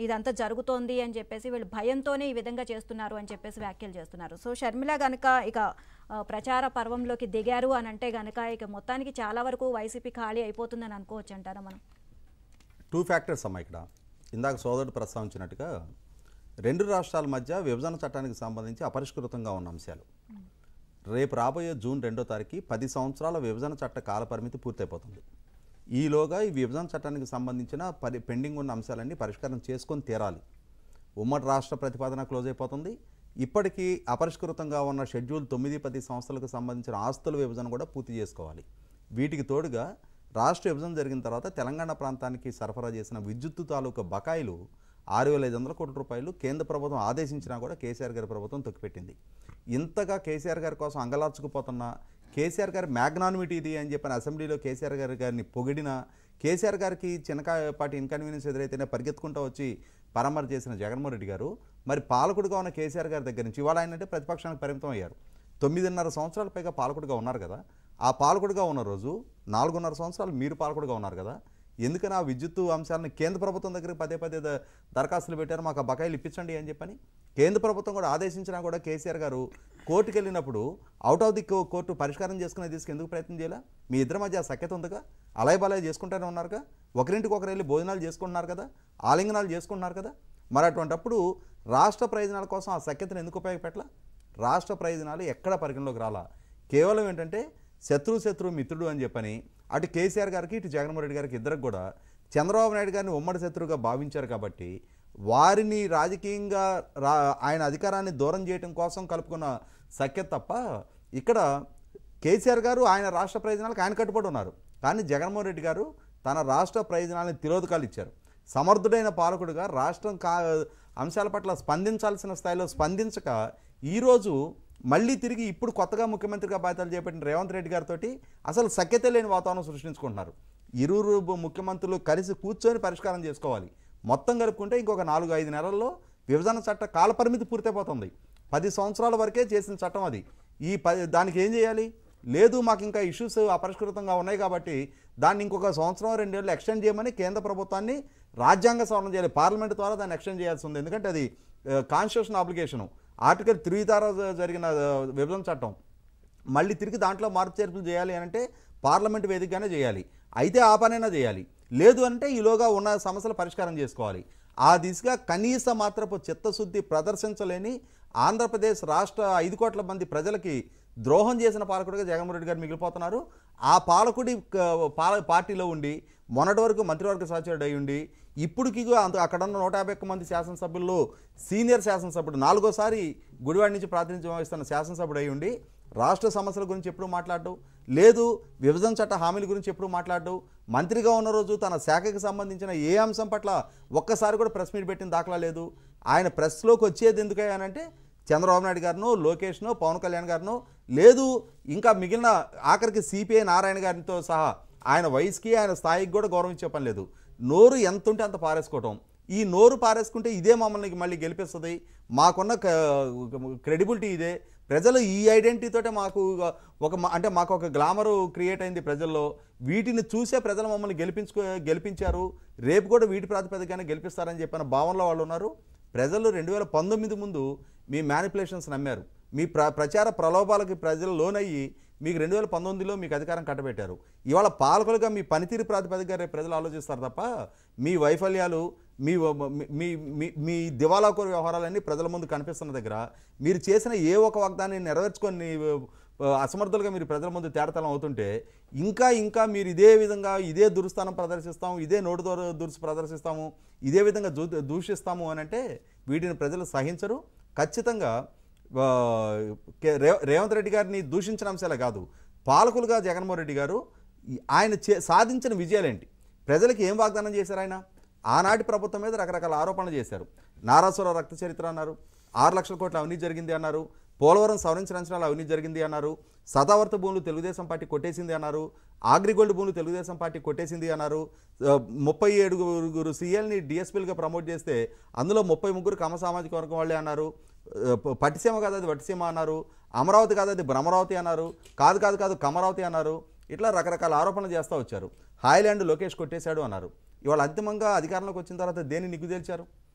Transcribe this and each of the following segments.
ఇదంతా జరుగుతోంది అని చెప్పేసి వీళ్ళు భయంతోనే ఈ విధంగా చేస్తున్నారు అని చెప్పేసి వ్యాఖ్యలు చేస్తున్నారు. సో షర్మిల గనక ఇక ప్రచార పర్వంలోకి దిగారు అని అంటే గనక ఇక మొత్తానికి చాలా వరకు వైసీపీ ఖాళీ అయిపోతుందని అనుకోవచ్చు అంటారా మనం? 2 ఫ్యాక్టర్స్ అమ్మా ఇక్కడ. ఇందాక సోదరుడు ప్రస్తావించినట్టుగా 2 రాష్ట్రాల మధ్య విభజన చట్టానికి సంబంధించి అపరిష్కృతంగా ఉన్న అంశాలు. రేపు రాబోయే జూన్ 2వ తారీఖు 10 సంవత్సరాల విభజన చట్ట కాలపరిమితి పూర్తయిపోతుంది. ఈలోగా ఈ విభజన చట్టానికి సంబంధించిన పెండింగ్ ఉన్న అంశాలన్నీ పరిష్కారం చేసుకొని తీరాలి. ఉమ్మడి రాష్ట్ర ప్రతిపాదన క్లోజ్ అయిపోతుంది. ఇప్పటికీ అపరిష్కృతంగా ఉన్న షెడ్యూల్ 9-10 సంవత్సరాలకు సంబంధించిన ఆస్తుల విభజన కూడా పూర్తి చేసుకోవాలి. వీటికి తోడుగా రాష్ట్ర విభజన జరిగిన తర్వాత తెలంగాణ ప్రాంతానికి సరఫరా చేసిన విద్యుత్తు తాలూకా బకాయిలు 6,500 కోట్ల రూపాయలు కేంద్ర ప్రభుత్వం ఆదేశించినా కూడా కేసీఆర్ గారి ప్రభుత్వం తొక్కిపెట్టింది. ఇంతగా కేసీఆర్ గారి కోసం అంగలార్చుకుపోతున్న కేసీఆర్ గారి మ్యాగ్నానిమిటీ ఇది అని చెప్పిన అసెంబ్లీలో కేసీఆర్ గారిని పొగిడిన, కేసీఆర్ గారికి చిన్నపాటి ఇన్కన్వీనియన్స్ ఎదురైతేనే పరిగెత్తుకుంటూ వచ్చి పరామర్శ చేసిన జగన్మోహన్ రెడ్డి గారు మరి పాలకుడిగా ఉన్న కేసీఆర్ గారి దగ్గర నుంచి ఇవాళ ఆయన అంటే ప్రతిపక్షానికి పరిమితం అయ్యారు. 9.5 సంవత్సరాల పైగా పాలకుడిగా ఉన్నారు కదా. ఆ పాలకుడిగా ఉన్న రోజు 4.5 సంవత్సరాలు మీరు పాలకుడిగా ఉన్నారు కదా. ఎందుకని ఆ విద్యుత్తు అంశాలను కేంద్ర ప్రభుత్వం దగ్గరికి పదే దరఖాస్తులు పెట్టారు, మాకు ఆ బకాయిలు ఇప్పించండి అని చెప్పని. కేంద్ర ప్రభుత్వం కూడా ఆదేశించినా కూడా కేసీఆర్ గారు కోర్టుకు వెళ్ళినప్పుడు అవుట్ ఆఫ్ ది కోర్టు పరిష్కారం చేసుకునే ఎందుకు ప్రయత్నం చేయాలా? మీ ఇద్దరి మధ్య ఆ సఖ్యత ఉందిగా, అలాయ్ బలాయ్ చేసుకుంటూనే ఉన్నారుగా, ఒకరింటికి ఒకరు వెళ్ళి భోజనాలు చేసుకుంటున్నారు కదా, ఆలింగనాలు చేసుకుంటున్నారు కదా. మరి అటువంటప్పుడు రాష్ట్ర ప్రయోజనాల కోసం ఆ సఖ్యతను ఎందుకు ఉపయోగపెట్టలా? రాష్ట్ర ప్రయోజనాలు ఎక్కడ పరిగణలోకి రాలా. కేవలం ఏంటంటే శత్రు మిత్రుడు అని చెప్పని అటు కేసీఆర్ గారికి ఇటు జగన్మోహన్ రెడ్డి గారికి ఇద్దరికి కూడా చంద్రబాబు నాయుడు గారిని ఉమ్మడి శత్రువుగా భావించారు కాబట్టి వారిని రాజకీయంగా ఆయన అధికారాన్ని దూరం చేయడం కోసం కలుపుకున్న సఖ్యత తప్ప ఇక్కడ కేసీఆర్ గారు ఆయన రాష్ట్ర ప్రయోజనాలకు ఆయన కట్టుబడి ఉన్నారు. కానీ జగన్మోహన్ రెడ్డి గారు తన రాష్ట్ర ప్రయోజనాలను తిరోధకాలు ఇచ్చారు. సమర్థుడైన పాలకుడుగా రాష్ట్రం అంశాల పట్ల స్పందించాల్సిన స్థాయిలో స్పందించక ఈరోజు మళ్ళీ తిరిగి ఇప్పుడు కొత్తగా ముఖ్యమంత్రిగా బాధ్యతలు చేపట్టిన రేవంత్ రెడ్డి గారితో అసలు సఖ్యత లేని వాతావరణం సృష్టించుకుంటున్నారు. ఇరువురు ముఖ్యమంత్రులు కలిసి కూర్చొని పరిష్కారం చేసుకోవాలి. మొత్తం కలుపుకుంటే ఇంకొక 4-5 నెలల్లో విభజన చట్ట కాలపరిమితి పూర్తయిపోతుంది. 10 సంవత్సరాల వరకే చేసిన చట్టం అది. దానికి ఏం చేయాలి? లేదు మాకు ఇంకా ఇష్యూస్ అపరిష్కృతంగా ఉన్నాయి కాబట్టి దాన్ని ఇంకొక 1-2 ఏళ్ళు ఎక్స్టెండ్ చేయమని కేంద్ర ప్రభుత్వాన్ని రాజ్యాంగ సవరణ చేయాలి. పార్లమెంట్ ద్వారా దాన్ని ఎక్స్టెండ్ చేయాల్సి ఉంది. ఎందుకంటే అది కాన్స్టిట్యూషన్ ఆబ్లిగేషను. ఆర్టికల్ 3 ద్వారా జరిగిన విభజన చట్టం మళ్ళీ తిరిగి దాంట్లో మార్పు చేర్పులు చేయాలి అంటే పార్లమెంట్ వేదికగానే చేయాలి. అయితే ఆ పనైనా చేయాలి. లేదు అంటే ఈలోగా ఉన్న సమస్యలు పరిష్కారం చేసుకోవాలి. ఆ దిశగా కనీస మాత్రపు చిత్తశుద్ధి ప్రదర్శించలేని ఆంధ్రప్రదేశ్ రాష్ట్ర 5 కోట్ల మంది ప్రజలకి ద్రోహం చేసిన పాలకుడిగా జగన్మోహన్ రెడ్డి గారు మిగిలిపోతున్నారు. ఆ పాలకుడి పార్టీలో ఉండి మొన్నటి వరకు మంత్రివర్గ సహచరుడు అయి ఉండి ఇప్పటికి అక్కడ ఉన్న 151 మంది శాసనసభ్యుల్లో సీనియర్ శాసనసభ్యుడు 4వ సారి గుడివాడ నుంచి ప్రాతినిధ్యం వహిస్తున్న శాసనసభ్యుడు అయి ఉండి రాష్ట్ర సమస్యల గురించి ఎప్పుడు మాట్లాడడం లేదు, విభజన చట్ట హామీల గురించి ఎప్పుడు మాట్లాడడం, మంత్రిగా ఉన్న రోజు తన శాఖకి సంబంధించిన ఏ అంశం పట్ల ఒక్కసారి కూడా ప్రెస్ మీట్ పెట్టిన దాఖలా లేదు. ఆయన ప్రెస్లోకి వచ్చేది ఎందుకయ్యానంటే చంద్రబాబు నాయుడు గారినో, లోకేష్నో, పవన్ కళ్యాణ్ గారినో, లేదు ఇంకా మిగిలిన ఆఖరికి సిపిఐ నారాయణ గారితో సహా ఆయన వయసుకి ఆయన స్థాయికి కూడా గౌరవం ఇచ్చే పని లేదు. నోరు ఎంత ఉంటే అంత పారేసుకోవటం. ఈ నోరు పారేసుకుంటే ఇదే మమ్మల్ని మళ్ళీ గెలిపిస్తుంది, మాకున్న క్రెడిబిలిటీ ఇదే, ప్రజలు ఈ ఐడెంటిటీతోటే మాకు అంటే మాకు ఒక గ్లామరు క్రియేట్ అయింది ప్రజల్లో, వీటిని చూసే ప్రజలు మమ్మల్ని గెలిపించారు, రేపు కూడా వీటి ప్రాతిపదికగానే గెలిపిస్తారని చెప్పిన భావనలో వాళ్ళు ఉన్నారు. ప్రజలు 2019 ముందు మీ మ్యానిపులేషన్స్ నమ్మారు. మీ ప్రచార ప్రలోభాలకి ప్రజలు లోనయ్యి మీకు 2019లో మీకు అధికారం కట్టబెట్టారు. ఇవాళ పాలకులుగా మీ పనితీరు ప్రాతిపదికగా రేపు ప్రజలు ఆలోచిస్తారు తప్ప మీ వైఫల్యాలు, మీ దివాలాకోరు వ్యవహారాలన్నీ ప్రజల ముందు కనిపిస్తున్న దగ్గర మీరు చేసిన ఏ ఒక వాగ్దాన్ని నెరవేర్చుకొని అసమర్థులుగా మీరు ప్రజల ముందు తేడతలం అవుతుంటే ఇంకా మీరు ఇదే విధంగా ఇదే దురుస్థానం ప్రదర్శిస్తాము, ఇదే నోటు దురుసు ప్రదర్శిస్తాము, ఇదే విధంగా దూషిస్తాము అని అంటే వీటిని ప్రజలు సహించరు. ఖచ్చితంగా రేవంత్ రెడ్డి గారిని దూషించిన అంశాలే కాదు, పాలకులుగా జగన్మోహన్ రెడ్డి గారు ఆయన సాధించిన విజయాలేంటి, ప్రజలకు ఏం వాగ్దానం చేశారు? ఆయన ఆనాటి ప్రభుత్వం మీద రకరకాల ఆరోపణలు చేశారు. నారాసుర రక్త చరిత్ర అన్నారు, 6 లక్షల కోట్ల అవినీతి జరిగింది అన్నారు, పోలవరం సవరించిన అంచనాలు అవినీతి జరిగింది అన్నారు, శతావర్త భూములు తెలుగుదేశం పార్టీ కొట్టేసింది అన్నారు, అగ్రిగోల్డ్ భూములు తెలుగుదేశం పార్టీ కొట్టేసింది అన్నారు, 37 సీఎల్ని డిఎస్పీలుగా ప్రమోట్ చేస్తే అందులో 33 కమ సామాజిక వర్గం వాళ్ళే అన్నారు, పట్టిసీమ కాదు అది వట్టిసీమ అన్నారు, అమరావతి కాదు అది భ్రమరావతి అన్నారు, కాదు కమరావతి అన్నారు. ఇట్లా రకరకాల ఆరోపణలు చేస్తూ వచ్చారు. హాయ్లాండ్ లోకేష్ కొట్టేశాడు అన్నారు. ఇవాళ అంతిమంగా అధికారంలోకి వచ్చిన తర్వాత దేన్ని నిగ్గు తేల్చారు?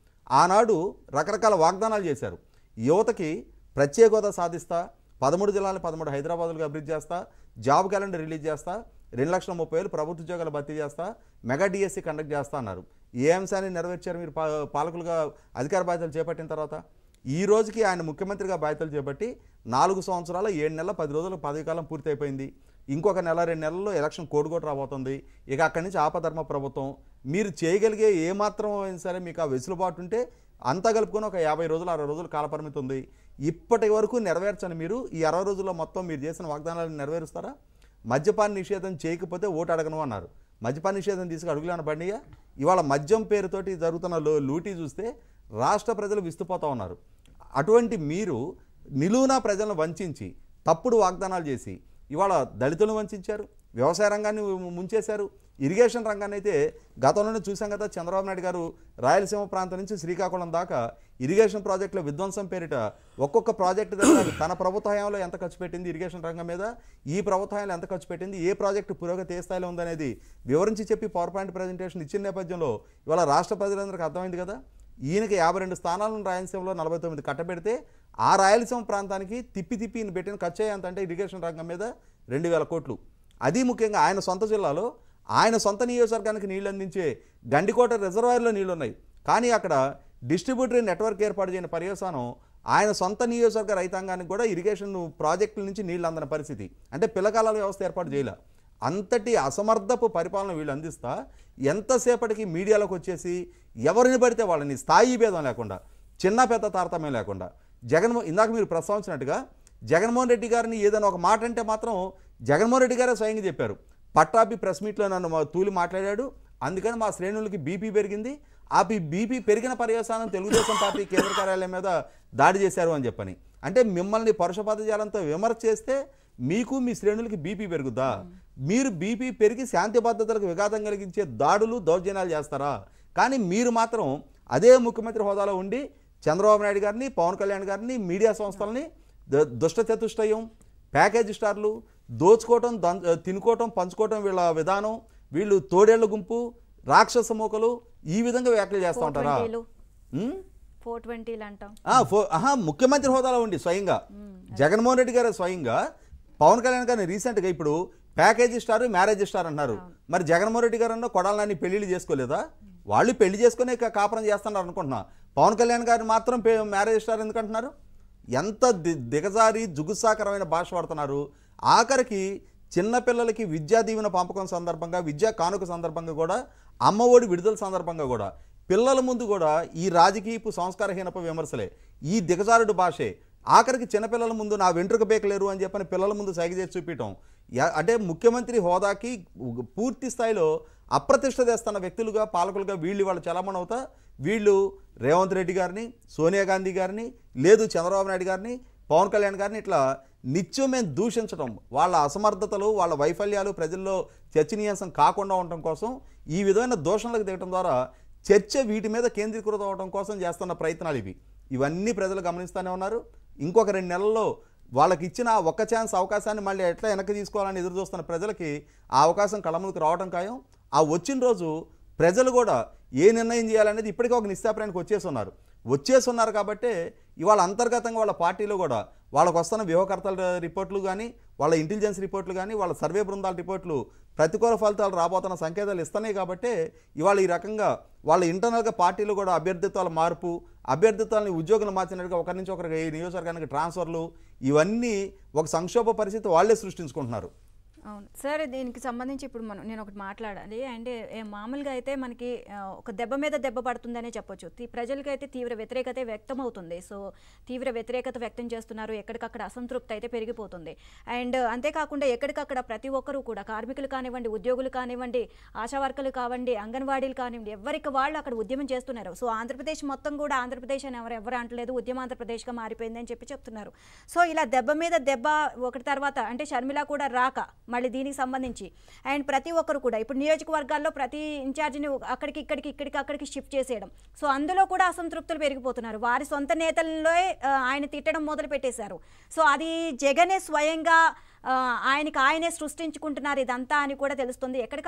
ఆనాడు రకరకాల వాగ్దానాలు చేశారు. యువతకి ప్రత్యేక హోదా సాధిస్తా, 13 జిల్లాలను 13 హైదరాబాదులుగా అభివృద్ధి చేస్తా, జాబ్ క్యాలెండర్ రిలీజ్ చేస్తా, 2,30,30,000 ప్రభుత్వ ఉద్యోగాలు భర్తీ చేస్తా, మెగా డిఎస్సి కండక్ట్ చేస్తా అన్నారు. ఏ అంశాన్ని నెరవేర్చారు మీరు పాలకులుగా అధికార బాధ్యతలు చేపట్టిన తర్వాత? ఈ రోజుకి ఆయన ముఖ్యమంత్రిగా బాధ్యతలు చేపట్టి 4 సంవత్సరాల 7 నెలల 10 రోజుల పదవీకాలం పూర్తి అయిపోయింది. ఇంకొక నెల 2 నెలల్లో ఎలక్షన్ కోడ్ రాబోతుంది. ఇక అక్కడి నుంచి ఆపధర్మ ప్రభుత్వం. మీరు చేయగలిగే ఏమాత్రం అయినా సరే మీకు ఆ వెసులుబాటు ఉంటే అంతా కలుపుకొని ఒక 50 రోజులు 60 రోజులు కాలపరిమితి ఉంది. ఇప్పటి వరకు నెరవేర్చని మీరు ఈ 60 రోజుల్లో మొత్తం మీరు చేసిన వాగ్దానాలను నెరవేరుస్తారా? మద్యపాన నిషేధం చేయకపోతే ఓటు అడగను అన్నారు. మద్యపాన నిషేధం తీసుకు అడుగులేని బండియా? ఇవాళ మద్యం పేరుతోటి జరుగుతున్న లూటీ చూస్తే రాష్ట్ర ప్రజలు విస్తుపోతూ ఉన్నారు. అటువంటి మీరు నిలువునా ప్రజలను వంచి తప్పుడు వాగ్దానాలు చేసి ఇవాళ దళితులను వంచారు, వ్యవసాయ రంగాన్ని ముంచేశారు, ఇరిగేషన్ రంగాన్ని అయితే గతంలోనే చూసాం కదా. చంద్రబాబు నాయుడు గారు రాయలసీమ ప్రాంతం నుంచి శ్రీకాకుళం దాకా ఇరిగేషన్ ప్రాజెక్టుల విధ్వంసం పేరిట ఒక్కొక్క ప్రాజెక్టు దగ్గర తన ప్రభుత్వ హయాంలో ఎంత ఖర్చు పెట్టింది ఇరిగేషన్ రంగం మీద, ఈ ప్రభుత్వ హయాంలో ఎంత ఖర్చు పెట్టింది, ఏ ప్రాజెక్టు పురోగతి ఏ స్థాయిలో ఉందనేది వివరించి చెప్పి పవర్ పాయింట్ ప్రజెంటేషన్ ఇచ్చిన నేపథ్యంలో ఇవాళ రాష్ట్ర ప్రజలందరికీ అర్థమైంది కదా. ఈయనకి 52 స్థానాలను రాయలసీమలో 49 కట్టబెడితే ఆ రాయలసీమ ప్రాంతానికి తిప్పి ఈయన పెట్టిన ఖర్చు ఎంత అంటే ఇరిగేషన్ రంగం మీద 2,000 కోట్లు. అది ముఖ్యంగా ఆయన సొంత జిల్లాలో ఆయన సొంత నియోజకవర్గానికి నీళ్లు అందించే గండికోట రిజర్వాయర్లో నీళ్లు ఉన్నాయి. కానీ అక్కడ డిస్ట్రిబ్యూటరీ నెట్వర్క్ ఏర్పాటు చేయని పర్యవసానం ఆయన సొంత నియోజకవర్గ రైతాంగానికి కూడా ఇరిగేషన్ ప్రాజెక్టుల నుంచి నీళ్లు అందని పరిస్థితి. అంటే పిల్లకాలాల వ్యవస్థ ఏర్పాటు చేయాల. అంతటి అసమర్థపు పరిపాలన వీళ్ళు అందిస్తా ఎంతసేపటికి మీడియాలోకి వచ్చేసి ఎవరిని పడితే వాళ్ళని స్థాయి భేదం లేకుండా, చిన్న పెద్ద తారతమ్యం లేకుండా ఇందాక మీరు ప్రస్తావించినట్టుగా జగన్మోహన్ రెడ్డి గారిని ఏదైనా ఒక మాట అంటే మాత్రం జగన్మోహన్ రెడ్డి గారే స్వయంగా చెప్పారు. పట్టాభి ప్రెస్ మీట్లో నన్ను తూలి మాట్లాడాడు, అందుకని మా శ్రేణులకి బీపీ పెరిగింది, ఆ బీపీ పెరిగిన పర్యవసానం తెలుగుదేశం పార్టీ కేంద్ర కార్యాలయం మీద దాడి చేశారు అని చెప్పని. అంటే మిమ్మల్ని పరుష పదజాలంతో విమర్శ చేస్తే మీకు మీ శ్రేణులకి బీపీ పెరుగుద్దా? మీరు బీపీ పెరిగి శాంతి భద్రతలకు విఘాతం కలిగించే దాడులు దౌర్జన్యాలు చేస్తారా? కానీ మీరు మాత్రం అదే ముఖ్యమంత్రి హోదాలో ఉండి చంద్రబాబు నాయుడు గారిని, పవన్ కళ్యాణ్ గారిని, మీడియా సంస్థలని దుష్ట చతుష్టయం, ప్యాకేజీ స్టార్లు, దోచుకోవటం, తినుకోవటం, పంచుకోవటం వీళ్ళ విధానం, వీళ్ళు తోడేళ్ల గుంపు, రాక్షస మూకలు, ఈ విధంగా వ్యాఖ్యలు చేస్తూ ఉంటారా? ముఖ్యమంత్రి హోదాలో ఉండి స్వయంగా జగన్మోహన్ రెడ్డి గారు స్వయంగా పవన్ కళ్యాణ్ గారిని రీసెంట్గా ఇప్పుడు ప్యాకేజీ స్టార్, మ్యారేజ్ స్టార్ అంటున్నారు. మరి జగన్మోహన్ రెడ్డి గారు అన్న కొడాలని పెళ్లిళ్ళు చేసుకోలేదా? వాళ్ళు పెళ్లి చేసుకునే కాపురం చేస్తున్నారు అనుకుంటున్నా. పవన్ కళ్యాణ్ గారిని మాత్రం మ్యారేజ్ స్టార్ ఎందుకంటున్నారు? ఎంత దిగజారి జుగుత్సాకరమైన భాష వాడుతున్నారు. ఆఖరికి చిన్నపిల్లలకి విద్యా దీవెన పంపకం సందర్భంగా, విద్యా కానుక సందర్భంగా కూడా, అమ్మఒడి విడుదల సందర్భంగా కూడా పిల్లల ముందు కూడా ఈ రాజకీయపు సంస్కారహీనపు విమర్శలే, ఈ దిగజారుడు భాషే. ఆఖరికి చిన్నపిల్లల ముందు నా వెంట్రుక బేకలేరు అని చెప్పని పిల్లల ముందు సైగ చేసి చూపించడం, అంటే ముఖ్యమంత్రి హోదాకి పూర్తి స్థాయిలో అప్రతిష్ట తెస్తున్న వ్యక్తులుగా, పాలకులుగా వీళ్ళు వాళ్ళు చలామణి అవుతా వీళ్ళు రేవంత్ రెడ్డి గారిని, సోనియా గాంధీ గారిని, లేదు చంద్రబాబు నాయుడు గారిని, పవన్ కళ్యాణ్ గారిని ఇట్లా నిత్యం మేము దూషించడం, వాళ్ళ అసమర్థతలు, వాళ్ళ వైఫల్యాలు ప్రజల్లో చర్చనీయాంశం కాకుండా ఉండటం కోసం ఈ విధమైన దూషణలకు దిగటం ద్వారా చర్చ వీటి మీద కేంద్రీకృతం అవడం కోసం చేస్తున్న ప్రయత్నాలు ఇవన్నీ ప్రజలు గమనిస్తూనే ఉన్నారు. ఇంకొక 2 నెలల్లో వాళ్ళకి ఇచ్చిన ఒక్క ఛాన్స్ అవకాశాన్ని మళ్ళీ ఎట్లా వెనక్కి తీసుకోవాలని ఎదురు చూస్తున్న ప్రజలకి ఆ అవకాశం కళ్ళ ముందుకు రావడం ఖాయం. ఆ వచ్చిన రోజు ప్రజలు కూడా ఏ నిర్ణయం చేయాలనేది ఇప్పటికీ ఒక నిశ్చాపనానికి వచ్చేస్తున్నారు కాబట్టే ఇవాళ అంతర్గతంగా వాళ్ళ పార్టీలో కూడా వాళ్ళకు వస్తున్న వ్యూహకర్తల రిపోర్ట్లు కానీ, వాళ్ళ ఇంటెలిజెన్స్ రిపోర్ట్లు కానీ, వాళ్ళ సర్వే బృందాల రిపోర్ట్లు ప్రతికూల ఫలితాలు రాబోతున్న సంకేతాలు ఇస్తున్నాయి కాబట్టే ఇవాళ ఈ రకంగా వాళ్ళ ఇంటర్నల్గా పార్టీలో కూడా అభ్యర్థిత్వాల మార్పు, అభ్యర్థిత్వాలని ఉద్యోగులు మార్చినట్టుగా ఒకరి నుంచి ఒకరికి నియోజకవర్గానికి ట్రాన్స్ఫర్లు, ఇవన్నీ ఒక సంక్షోభ పరిస్థితి వాళ్ళే సృష్టించుకుంటున్నారు. అవును సార్, దీనికి సంబంధించి ఇప్పుడు నేను ఒకటి మాట్లాడాలి. అంటే మామూలుగా అయితే మనకి ఒక దెబ్బ మీద దెబ్బ పడుతుందనే చెప్పొచ్చు. ప్రజలకి అయితే తీవ్ర వ్యతిరేకత వ్యక్తం అవుతుంది. సో తీవ్ర వ్యతిరేకత వ్యక్తం చేస్తున్నారు, ఎక్కడికక్కడ అసంతృప్తి అయితే పెరిగిపోతుంది. అండ్ అంతేకాకుండా ఎక్కడికక్కడ ప్రతి ఒక్కరూ కూడా, కార్మికులు కానివ్వండి, ఉద్యోగులు కానివ్వండి, ఆశా వర్కర్లు కానివ్వండి, అంగన్వాడీలు కానివ్వండి, ఎవరికి వాళ్ళు అక్కడ ఉద్యమం చేస్తున్నారు. సో ఆంధ్రప్రదేశ్ మొత్తం కూడా ఆంధ్రప్రదేశ్ అని ఎవరు అంటలేదు, ఉద్యమ ఆంధ్రప్రదేశ్గా మారిపోయిందని చెప్తున్నారు. సో ఇలా దెబ్బ మీద దెబ్బ ఒకటి తర్వాత, అంటే షర్మిల కూడా రాక మళ్ళీ దీనికి సంబంధించి అండ్ ప్రతి ఒక్కరు కూడా ఇప్పుడు నియోజకవర్గాల్లో ప్రతి ఇన్ఛార్జిని అక్కడికి షిఫ్ట్ చేసేయడం. సో అందులో కూడా అసంతృప్తులు పెరిగిపోతున్నారు. వారి సొంత నేతల్లో ఆయన తిట్టడం మొదలు పెట్టేశారు. సో అది జగనే స్వయంగా ఆయననే సృష్టించుకుంటున్నారు ఇదంతా అని కూడా తెలుస్తుంది. ఎక్కడికక్కడ